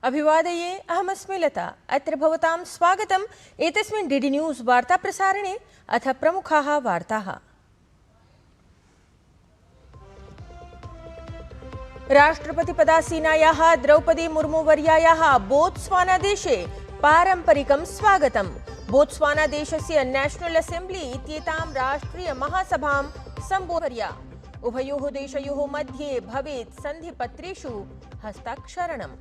अभिवादये अहमस्मि लता। अत्र भवतां स्वागतम् एतस्मिन् डीडी न्यूज़ वार्ता प्रसारणे। अथ प्रमुखाः वार्ताः। राष्ट्रपतिपदासीनायाः द्रौपदी मुर्मुवर्यायाः बोत्स्वाना देशे पारम्परिकं स्वागतम्। बोत्स्वाना देशस्य नेशनल असेम्ब्ली इत्येतां राष्ट्रिय महासभां सम्बोधयन्ती उभयोः देशयोः मध्ये भवेत् सन्धिपत्रेषु हस्ताक्षरणम्।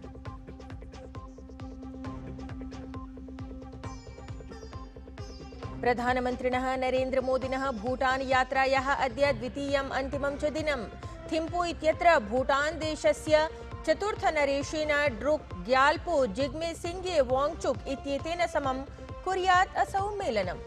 प्रधानमन्त्रिणः नरेन्द्रमोदिनः भूटान यात्रायाः अद्य द्वितीयम् अन्तिमं च दिनम्। थिम्पू इत्यत्र भूटान देशस्य चतुर्थनरेशेन ड्रुक् ग्याल्पो जिग्मे सिंगे वाङ्गचुक् इत्येतेन समं कुर्यात् असौ मेलनम्।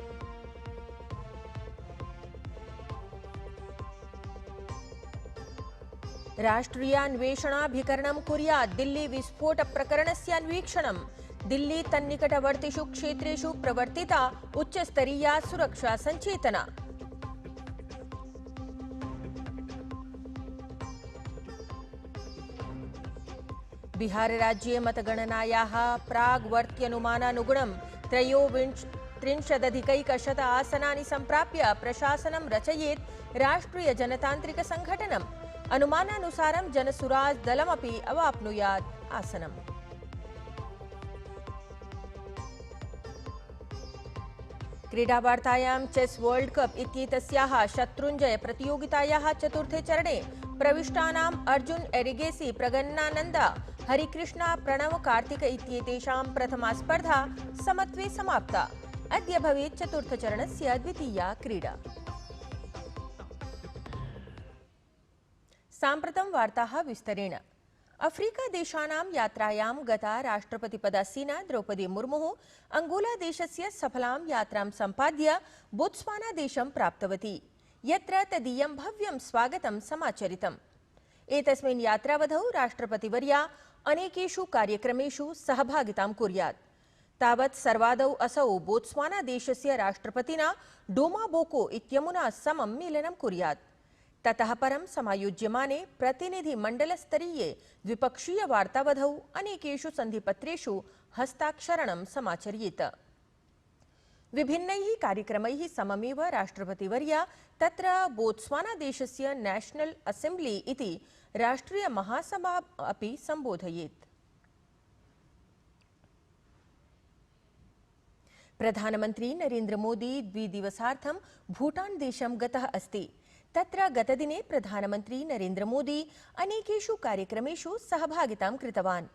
राष्ट्रियान्वेषणाभिकरणं कुर्यात् दिल्ली विस्फोट प्रकरणस्य अन्वीक्षणम्। दिल्ली तन्निकटवर्तिषु क्षेत्रेषु प्रवर्तिता उच्चस्तरीया सुरक्षा सञ्चेतना। बिहारराज्ये मतगणनायाः प्राग्वर्त्यनुमानानुगुणं 33,100 आसनानि सम्प्राप्य प्रशासनं रचयेत् राष्ट्रियजनतान्त्रिकसङ्घटनम्। अनुमानानुसारं Jan Suraaj दलमपि अवाप्नुयात् आसनम्। क्रीडावार्तायां chess world cup इत्येतस्याः Shatrunjaya प्रतियोगितायाः चतुर्थे चरणे प्रविष्टानाम् अर्जुन एरिगेसी प्रगन्नानन्दा हरिकृष्णा प्रणव कार्तिक इत्येतेषां प्रथमा स्पर्धा समत्वे समाप्ता। अद्य भवेत् चतुर्थचरणस्य द्वितीया क्रीडा। साम्प्रतं वार्ताः विस्तरेण। अफ्रीका देशानां यात्रायां गता राष्ट्रपतिपदासीना द्रौपदी मुर्मुः अंगोला देशस्य सफलां यात्रां सम्पाद्य बोत्स्वाना देशं प्राप्तवती, यत्र तदीयं भव्यं स्वागतं समाचरितम्। एतस्मिन् यात्रावधौ राष्ट्रपतिवर्या अनेकेषु कार्यक्रमेषु सहभागितां कुर्यात्। तावत् सर्वादौ असौ बोत्स्वाना देशस्य राष्ट्रपतिना डोमा बोको इत्यमुना समं मेलनं कुर्यात्। ततः परं समायोज्यमाने प्रतिनिधिमण्डलस्तरीये द्विपक्षीय वार्तावधौ अनेकेषु सन्धिपत्रेषु हस्ताक्षरणं समाचर्येत। विभिन्नैः कार्यक्रमैः सममेव राष्ट्रपतिवर्या तत्र बोत्स्वाना देशस्य नेशनल असेम्ब्ली इति राष्ट्रिय महासभा अपि सम्बोधयेत्। प्रधानमन्त्री नरेन्द्र मोदी द्विदिवसार्थं भूटान देशं गतः अस्ति। तत्र गतदिने प्रधानमन्त्री नरेन्द्र मोदी अनेकेषु कार्यक्रमेषु सहभागितां कृतवान्।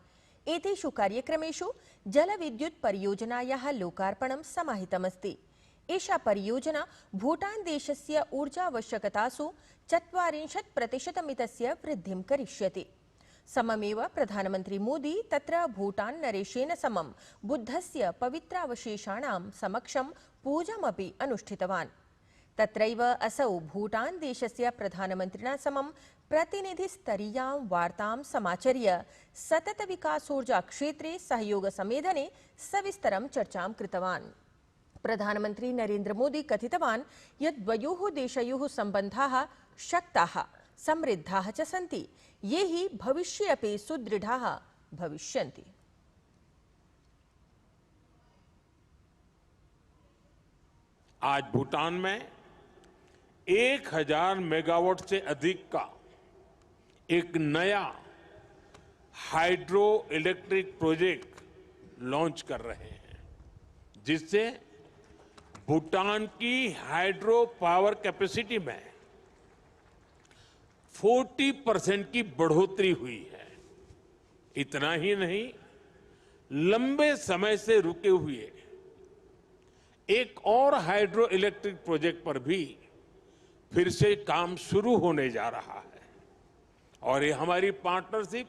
एतेषु कार्यक्रमेषु जलविद्युत् परियोजनायाः लोकार्पणं समाहितमस्ति। एषा परियोजना भूटान देशस्य ऊर्जावश्यकतासु 40% वृद्धिं करिष्यति। सममेव प्रधानमन्त्री मोदी तत्र भूटान नरेशेन समं बुद्धस्य पवित्रावशेषाणां समक्षं पूजामपि अनुष्ठितवान्। तत्रैव असौ भूटान देशस्य प्रधानमन्त्रिणा समं प्रतिनिधिस्तरीयां वार्तां समाचर्य सततविकासोर्जा क्षेत्रे सहयोगसमेधने सविस्तरं चर्चां कृतवान्। प्रधानमन्त्री नरेन्द्र मोदी कथितवान् यत् द्वयोः देशयोः सम्बन्धाः शक्ताः, समृद्धाः च सन्ति, ये हि भविष्ये अपि सुदृढाः भविष्यन्ति। आज भूटान में 1000 मेगावाट से अधिक का एक नया हाइड्रो इलेक्ट्रिक प्रोजेक्ट लॉन्च कर रहे हैं, जिससे भूटान की हाइड्रो पावर कैपेसिटी में 40% की बढ़ोतरी हुई है। इतना ही नहीं, लंबे समय से रुके हुए एक और हाइड्रो इलेक्ट्रिक प्रोजेक्ट पर भी फिर से काम शुरू होने जा रहा है। और ये हमारी पार्टनरशिप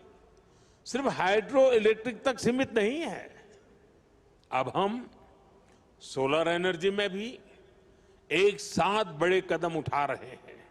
सिर्फ हाइड्रो इलेक्ट्रिक तक सीमित नहीं है। अब हम सोलर एनर्जी में भी एक साथ बड़े कदम उठा रहे हैं।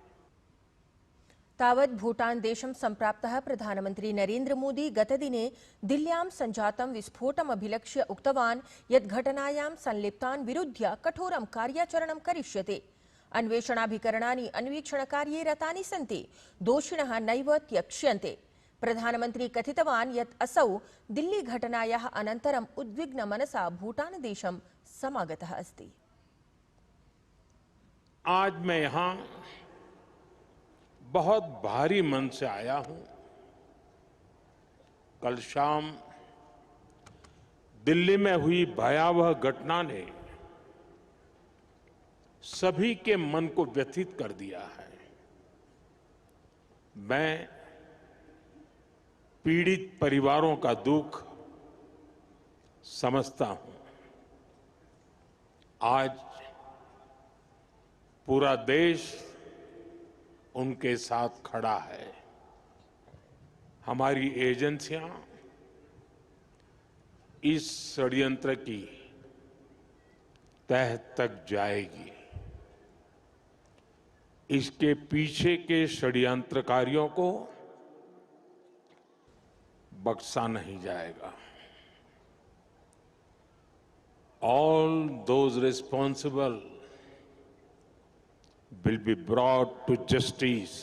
तावत् भूटान देशं सम्प्राप्तः प्रधानमन्त्री नरेन्द्र मोदी गतदिने दिल्ल्यां सञ्जातं विस्फोटम् अभिलक्ष्य उक्तवान् यत् घटनायां संलिप्तान् विरुध्य कठोरं कार्याचरणं करिष्यते। अन्वेषणाभिकरणानि अन्वीक्षणकार्ये रतानि सन्ति, दोषिणः नैव त्यक्ष्यन्ते। प्रधानमन्त्री कथितवान् यत् असौ दिल्ली घटनायाः अनन्तरम् उद्विग्न मनसा भूटान देशं समागतः अस्ति। आज मैं यहां बहुत भारी मन से आया हूं। कल शाम दिल्ली में हुई भयावह घटना ने सभी के मन को व्यथित कर दिया है। मैं पीड़ित परिवारों का दुख समझता हूं। आज पूरा देश उनके साथ खड़ा है। हमारी एजेंसियां इस षड्यंत्र की तह तक जाएगी। इसके पीछे के षड्यंत्रकारियों को बख्शा नहीं जाएगा। All those responsible will be brought to justice.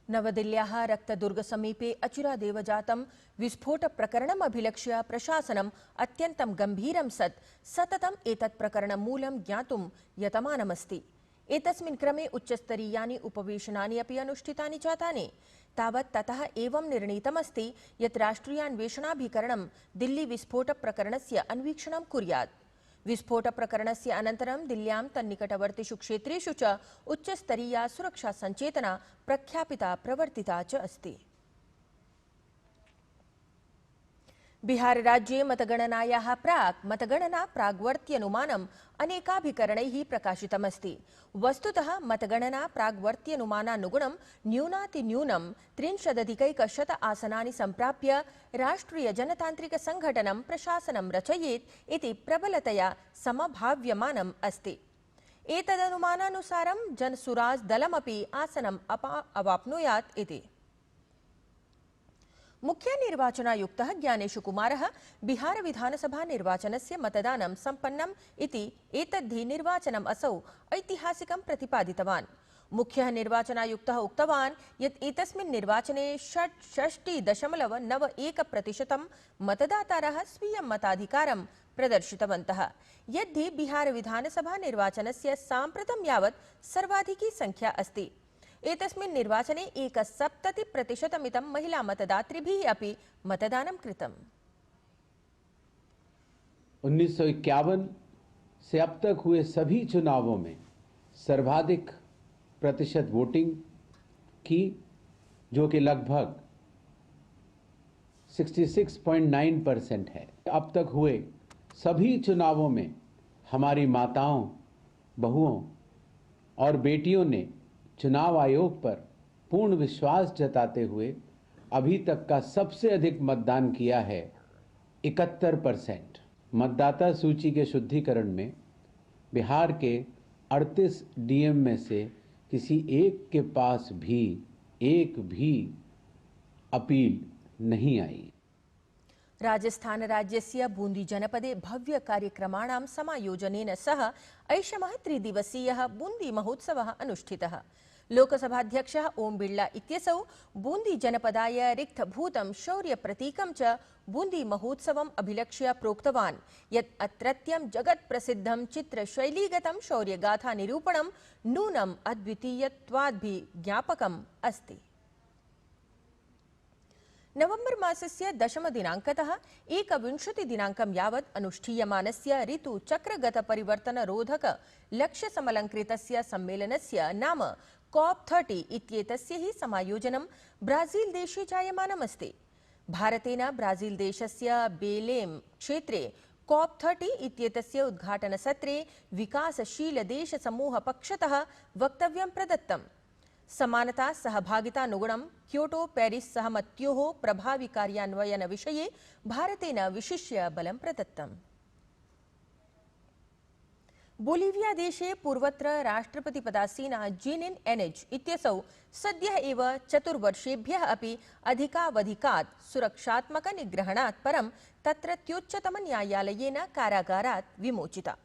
नवदिल्ल्याः रक्तदुर्गसमीपे अचिरादेव जातं विस्फोटप्रकरणम् अभिलक्ष्य प्रशासनम् अत्यन्तं गम्भीरं सत् सततम् एतत् प्रकरणमूलं ज्ञातुं यतमानमस्ति। एतस्मिन् क्रमे उच्चस्तरीयानि उपवेशनानि अपि अनुष्ठितानि जातानि। तावत् ततः एवं निर्णीतमस्ति यत् राष्ट्रियान्वेषणाभिकरणं दिल्ली विस्फोटप्रकरणस्य अन्वीक्षणं कुर्यात्। विस्फोटप्रकरणस्य अनन्तरं दिल्ल्यां तन्निकटवर्तिषु क्षेत्रेषु च उच्चस्तरीया सुरक्षा सञ्चेतना प्रख्यापिता प्रवर्तिता च अस्ति। बिहार राज्ये मतगणनायाः प्राक् मतगणना प्राग्वर्त्यनुमानम् अनेकाभिकरणैः प्रकाशितमस्ति। वस्तुतः मतगणना प्राग्वर्त्यनुमानानुगुणं न्यूनातिन्यूनं 30,100 आसनानि सम्प्राप्य राष्ट्रियजनतान्त्रिकसङ्घटनं प्रशासनं रचयेत् इति प्रबलतया समभाव्यमानम् अस्ति। एतदनुमानानुसारं जनसुराज दलमपि आसनम् अवाप्नुयात् इति। मुख्य निर्वाचनायुक्तः ज्ञानेशु कुमारः बिहार विधानसभा निर्वाचनस्य मतदानं सम्पन्नम् इति एतद्धि निर्वाचनम् असौ ऐतिहासिकं प्रतिपादितवान्। मुख्यः निर्वाचनायुक्तः उक्तवान् यत् एतस्मिन् निर्वाचने 66.91% मतदातारः स्वीयं मताधिकारं प्रदर्शितवन्तः। यद्धि बिहार विधानसभा निर्वाचनस्य साम्प्रतं यावत् सर्वाधिकी संख्या अस्ति। एतस्मिन् निर्वाचने 71% महिला मतदातृभिः अपि मतदानं कृतम्। 1951 से अब तक हुए सभी चुनावों में सर्वाधिक प्रतिशत वोटिंग की, जो कि लगभग 66.9% है। अब तक हुए सभी चुनावों में हमारी माताओं, बहुओं और बेटियों ने चुनाव आयोग पर पूर्ण विश्वास जताते हुए अभी तक का सबसे अधिक मतदान किया है, 71%। मतदाता सूची के शुद्धिकरण में बिहार के 38 डीएम में से किसी एक के पास भी एक भी अपील नहीं आई। राजस्थान राज्यस्य बूंदी जनपदे भव्य कार्यक्रमाणां समायोजनेन सह ऐषमः 3 दिवसीयः बूंदी महोत्सवः अनुष्ठितः। लोकसभाध्यक्षः ओम बिड़ला इत्यसौ बूंदी जनपदाय रिक्तभूतं शौर्यप्रतीकं च बूंदी महोत्सवम् अभिलक्ष्य प्रोक्तवान् यत् अत्रत्यं जगत्प्रसिद्धं चित्रशैलीगतं शौर्यगाथा निरूपणं नूनम् अद्वितीयत्वाद्भिः ज्ञापकम् अस्ति। नवंबर मासस्य 10 दिनाङ्कतः 21 दिनाङ्कं यावत् अनुष्ठीयमानस्य ऋतुचक्रगत परिवर्तनरोधक लक्ष्यसमलङ्कृतस्य सम्मेलनस्य नाम COP30 इत्येतस्य हि समायोजनं ब्राजील देशे जायमानमस्ति। भारतेन ब्राजील देशस्य बेलेम क्षेत्रे COP30 इत्येतस्य उद्घाटनसत्रे विकासशील देश समूह पक्षतः वक्तव्यं प्रदत्तम्। समानता सहभागितानुगुणं क्योटो पेरिस सहमत्योः प्रभावी कार्यान्वयन विषये भारतेन विशिष्य बलं प्रदत्तम्। बोलिविया देशे पूर्वत्र राष्ट्रपतिपदासीना जीनिन एनेज इत्यसौ सद्यः एव 4 वर्षेभ्यः अपि अधिकावधिकात् सुरक्षात्मकनिग्रहणात् परं तत्रत्योच्चतमन्यायालयेन कारागारात् विमोचिता।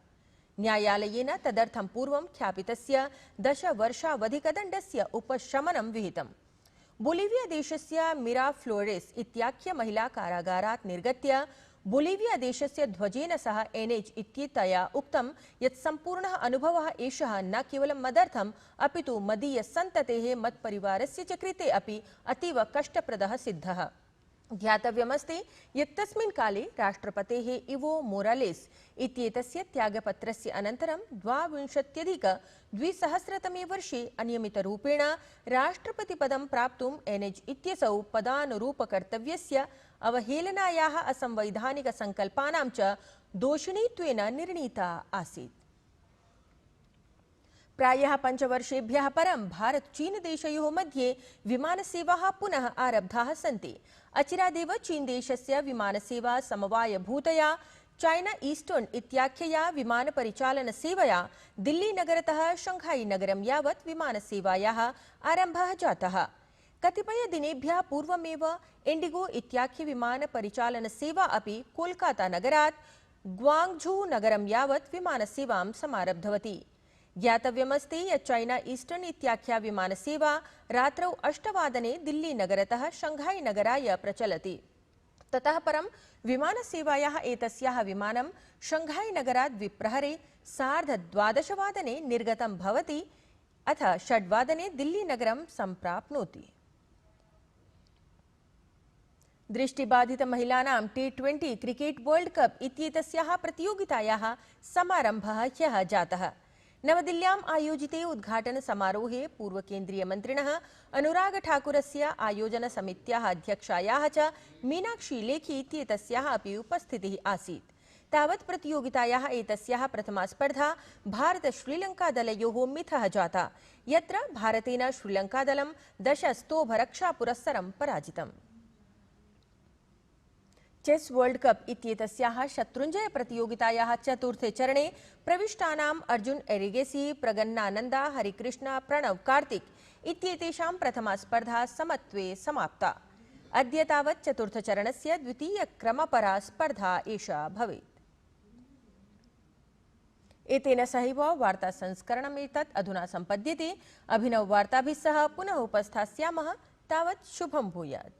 न्यायालयेन तदर्थं पूर्वं ख्यापितस्य 10 वर्षावधिकदण्डस्य उपशमनं विहितम्। बोलिविया देशस्य मिराफ्लोरेस इत्याख्य महिला कारागारात् निर्गत्य बोलिविया देशस्य ध्वजेन सह एनएच इत्येतया उक्तं यत् सम्पूर्णः अनुभवः एषः न केवलं मदर्थम् अपितु मदीयसन्ततेः मत्परिवारस्य च कृते अपि अतीव कष्टप्रदः सिद्धः। ध्यातव्यमस्ति यत् तस्मिन् काले राष्ट्रपतेः इवो मोरालेस् इत्येतस्य त्यागपत्रस्य अनन्तरं 22-2000तमे वर्षे अनियमितरूपेण राष्ट्रपतिपदं प्राप्तुम् एनएच इत्यसौ पदानुरूपकर्तव्यस्य अवहेलनायाः असंवैधानिकसङ्कल्पानां च दोषिणीत्वेन निर्णीता आसीत्। प्रायः 5 वर्षेभ्यः परं भारत चीन देशयोः मध्ये विमानसेवाः पुनः आरब्धाः सन्ति। अचिरादेव चीन देशस्य विमानसेवा समवायभूतया चाइना ईस्टर्न इत्याख्यया विमानपरिचालनसेवया दिल्ली नगरतः शंघाई नगरं यावत् विमानसेवायाः आरम्भः जातः। कतिपयदिनेभ्यः पूर्वमेव इंडिगो इत्याख्य विमानपरिचालनसेवा अपि कोलकाता नगरात् ग्वाङ्गझू नगरं यावत् विमानसेवां समारब्धवती। ज्ञातव्यमस्ति यत् चाइना ईस्टर्न इत्याख्या विमानसेवा रात्रौ 8 वादने दिल्ली नगरतः शंघाई नगराय प्रचलति। ततः परं विमानसेवायाः एतस्याः विमानं शंघाई नगरात् विप्रहरे 12:30 वादने निर्गतं भवति अथ 6 वादने दिल्ली नगरं सम्प्राप्नोति। दृष्टिबाधित महिलानां T20 क्रिकेट वर्ल्ड कप इत्येतस्याः प्रतियोगितायाः समारम्भः ह्यः जातः। नवदिल्ल्याम् आयोजिते उद्घाटन समारोहे पूर्वकेन्द्रीयमन्त्रिणः अनुराग ठाकुरस्य आयोजनसमित्याः अध्यक्षायाः च मीनाक्षी लेखी इत्येतस्याः अपि उपस्थितिः आसीत्। तावत् प्रतियोगितायाः एतस्याः प्रथमा स्पर्धा भारत-श्रीलङ्कादलयोः मिथः जाता, यत्र भारतेन श्रीलङ्कादलं 10 स्तोभरक्षापुरस्सरं पराजितम्। चेस वर्ल्ड कप इत्येतस्याः शत्रुञ्जय प्रतियोगितायाः चतुर्थे चरणे प्रविष्टानाम् अर्जुन एरिगेसी, प्रगन्नानन्दा, हरिकृष्ण, प्रणव कार्तिक इत्येतेषां प्रथमा स्पर्धा समत्वे समाप्ता। अद्य तावत् चतुर्थचरणस्य द्वितीयक्रमपरा स्पर्धा एषा भवेत्। एतेन सहैव वार्तासंस्करणमेतत् अधुना सम्पद्यते। अभिनववार्ताभिः सह पुनः उपस्थास्यामः। तावत् शुभं भूयात्।